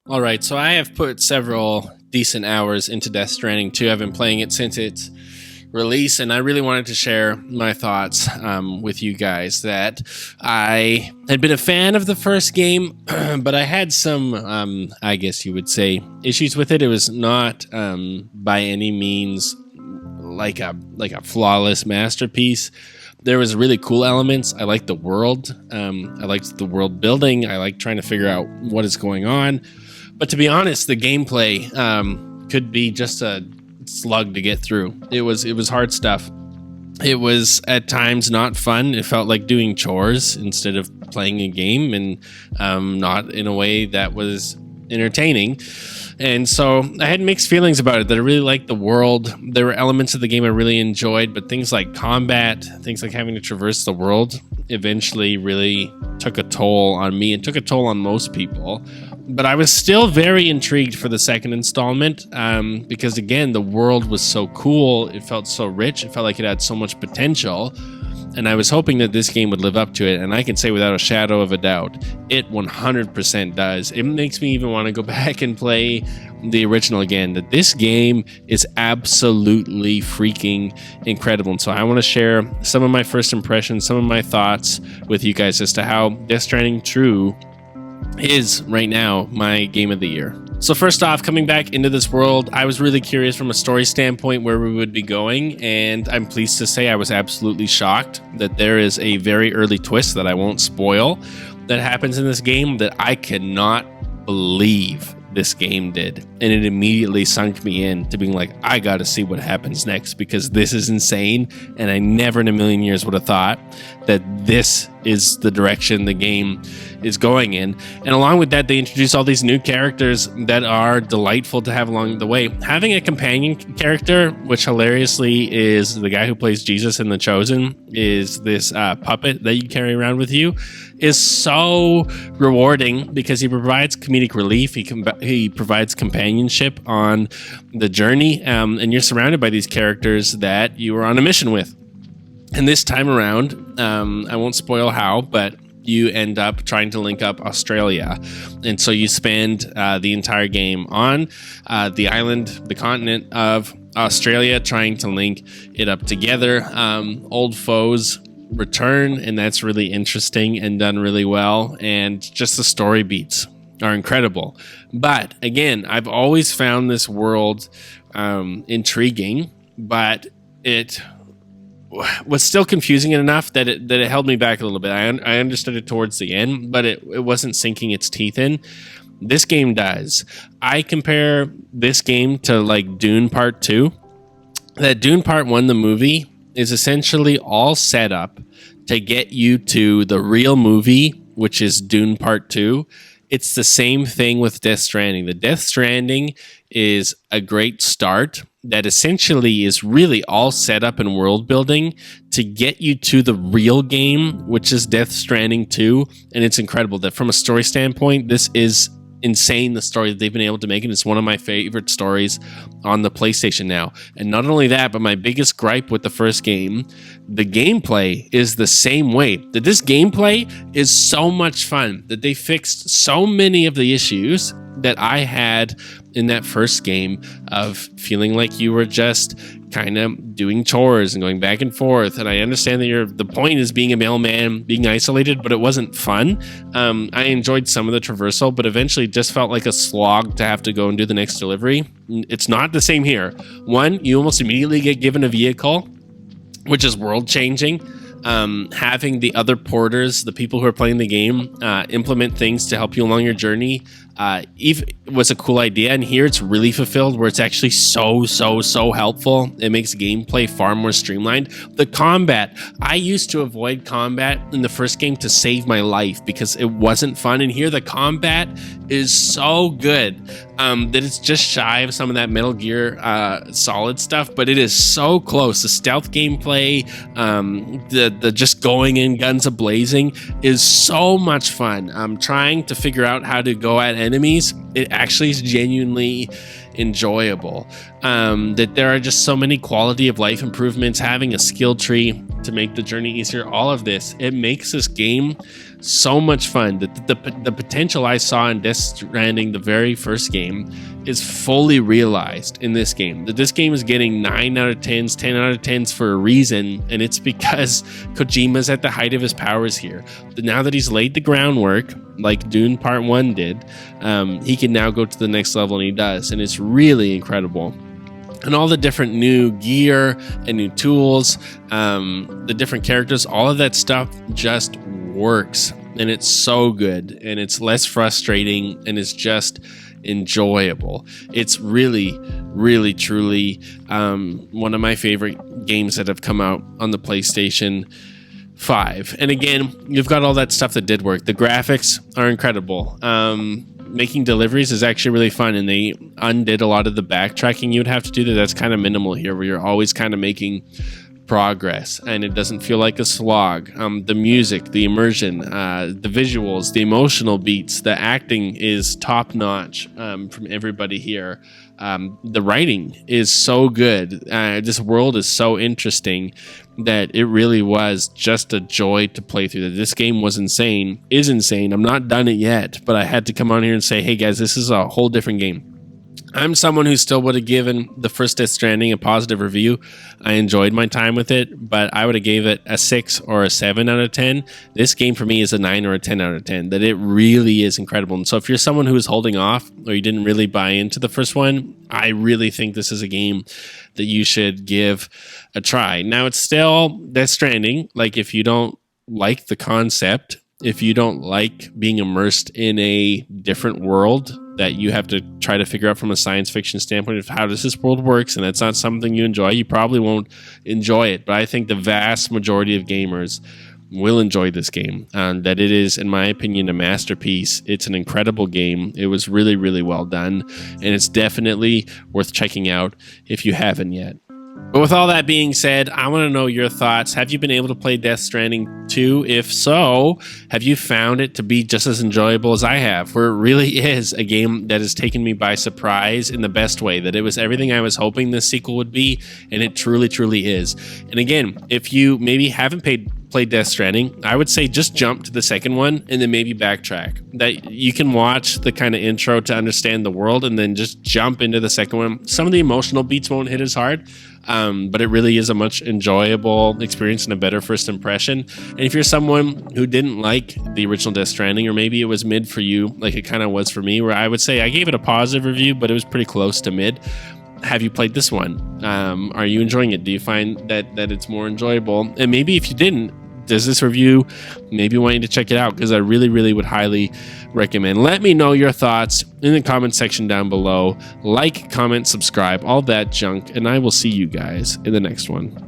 All right, so I have put several decent hours into Death Stranding 2. I've been playing it since its release, and I really wanted to share my thoughts with you guys. That I had been a fan of the first game, but I had some, I guess you would say, issues with it. It was not by any means like a flawless masterpiece. There was really cool elements. I liked the world. I liked the world building. I liked trying to figure out what is going on. But to be honest, the gameplay could be just a slug to get through. It was hard stuff. It was at times not fun. It felt like doing chores instead of playing a game, and not in a way that was entertaining. And so I had mixed feelings about it. That I really liked the world. There were elements of the game I really enjoyed, but things like combat, things like having to traverse the world, eventually really took a toll on me and took a toll on most people. But I was still very intrigued for the second installment because, again, the world was so cool. It felt so rich. It felt like it had so much potential. And I was hoping that this game would live up to it. And I can say without a shadow of a doubt, it 100% does. It makes me even want to go back and play the original again. That this game is absolutely freaking incredible. And so I want to share some of my first impressions, some of my thoughts with you guys as to how Death Stranding True is right now my game of the year. So first off, coming back into this world, I was really curious from a story standpoint where we would be going, and I'm pleased to say I was absolutely shocked that there is a very early twist that I won't spoil that happens in this game that I cannot believe this game did. And it immediately sunk me in to being like, I gotta see what happens next because this is insane, and I never in a million years would have thought that this is the direction the game is going in. And along with that, they introduce all these new characters that are delightful to have along the way. Having a companion character, which hilariously is the guy who plays Jesus in The Chosen, is this puppet that you carry around with you, is so rewarding because he provides comedic relief. He provides companionship on the journey, and you're surrounded by these characters that you are on a mission with. And this time around, I won't spoil how, but you end up trying to link up Australia. And so you spend the entire game on the island, the continent of Australia, trying to link it up together. Old foes return, and that's really interesting and done really well. And just the story beats are incredible. But again, I've always found this world intriguing, but it was still confusing enough that it held me back a little bit. I understood it towards the end, but it wasn't sinking its teeth in. This game does. I compare this game to like Dune Part 2. That Dune Part 1, the movie, is essentially all set up to get you to the real movie, which is Dune Part 2. It's the same thing with Death Stranding. The Death Stranding is a great start that essentially is really all set up in world building to get you to the real game, which is Death Stranding 2. And it's incredible that from a story standpoint, this is insane, the story that they've been able to make, and it's one of my favorite stories on the PlayStation now. And not only that, but my biggest gripe with the first game, the gameplay is the same way. That this gameplay is so much fun, that they fixed so many of the issues that I had in that first game of feeling like you were just kind of doing chores and going back and forth. And I understand that the point is being a mailman, being isolated, but it wasn't fun. I enjoyed some of the traversal, but eventually it just felt like a slog to have to go and do the next delivery. It's not the same here. One, you almost immediately get given a vehicle, which is world changing. Having the other porters, the people who are playing the game, implement things to help you along your journey, was a cool idea. And here it's really fulfilled, where it's actually so helpful. It makes gameplay far more streamlined. The combat, I used to avoid combat in the first game to save my life because it wasn't fun. And here the combat is so good that it's just shy of some of that Metal Gear Solid stuff, but it is so close. The stealth gameplay, the just going in guns a-blazing is so much fun. Trying to figure out how to go at enemies, it actually is genuinely enjoyable. That there are just so many quality of life improvements, having a skill tree to make the journey easier. All of this, it makes this game so much fun. The potential I saw in Death Stranding, the very first game, is fully realized in this game. That this game is getting 9 out of 10s, 10 out of 10s for a reason, and it's because Kojima's at the height of his powers here. Now that he's laid the groundwork, like Dune Part 1 did, he can now go to the next level, and he does, and it's really incredible. And all the different new gear and new tools, the different characters, all of that stuff just works, and it's so good, and it's less frustrating, and it's just enjoyable. It's really, really, truly one of my favorite games that have come out on the PlayStation 5. And again, you've got all that stuff that did work. The graphics are incredible. Making deliveries is actually really fun, and they undid a lot of the backtracking you would have to do. That's kind of minimal here, where you're always kind of making progress, and it doesn't feel like a slog. The music, the immersion, the visuals, the emotional beats, the acting is top notch from everybody here. The writing is so good. This world is so interesting that it really was just a joy to play through. This game was insane, is insane. I'm not done it yet, but I had to come on here and say, hey guys, this is a whole different game. I'm someone who still would have given the first Death Stranding a positive review. I enjoyed my time with it, but I would have gave it a 6 or a 7 out of 10. This game for me is a 9 or a 10 out of 10, that it really is incredible. And so if you're someone who is holding off, or you didn't really buy into the first one, I really think this is a game that you should give a try. Now, it's still Death Stranding. Like, if you don't like the concept, if you don't like being immersed in a different world that you have to try to figure out from a science fiction standpoint of how does this world works, and that's not something you enjoy, you probably won't enjoy it. But I think the vast majority of gamers will enjoy this game, and that it is, in my opinion, a masterpiece. It's an incredible game. It was really, really well done, and it's definitely worth checking out if you haven't yet. But with all that being said, I want to know your thoughts. Have you been able to play Death Stranding 2? If so, have you found it to be just as enjoyable as I have? Where it really is a game that has taken me by surprise in the best way, that it was everything I was hoping this sequel would be, and it truly, truly is. And again, if you maybe haven't played Death Stranding, I would say just jump to the second one and then maybe backtrack. That you can watch the kind of intro to understand the world and then just jump into the second one. Some of the emotional beats won't hit as hard, but it really is a much enjoyable experience and a better first impression. And if you're someone who didn't like the original Death Stranding, or maybe it was mid for you, like it kind of was for me, where I would say I gave it a positive review, but it was pretty close to mid. Have you played this one? Are you enjoying it? Do you find that it's more enjoyable? And maybe if you didn't, does this review maybe want you to check it out? Because I really, really would highly recommend. Let me know your thoughts in the comment section down below. Like, comment, subscribe, all that junk, and I will see you guys in the next one.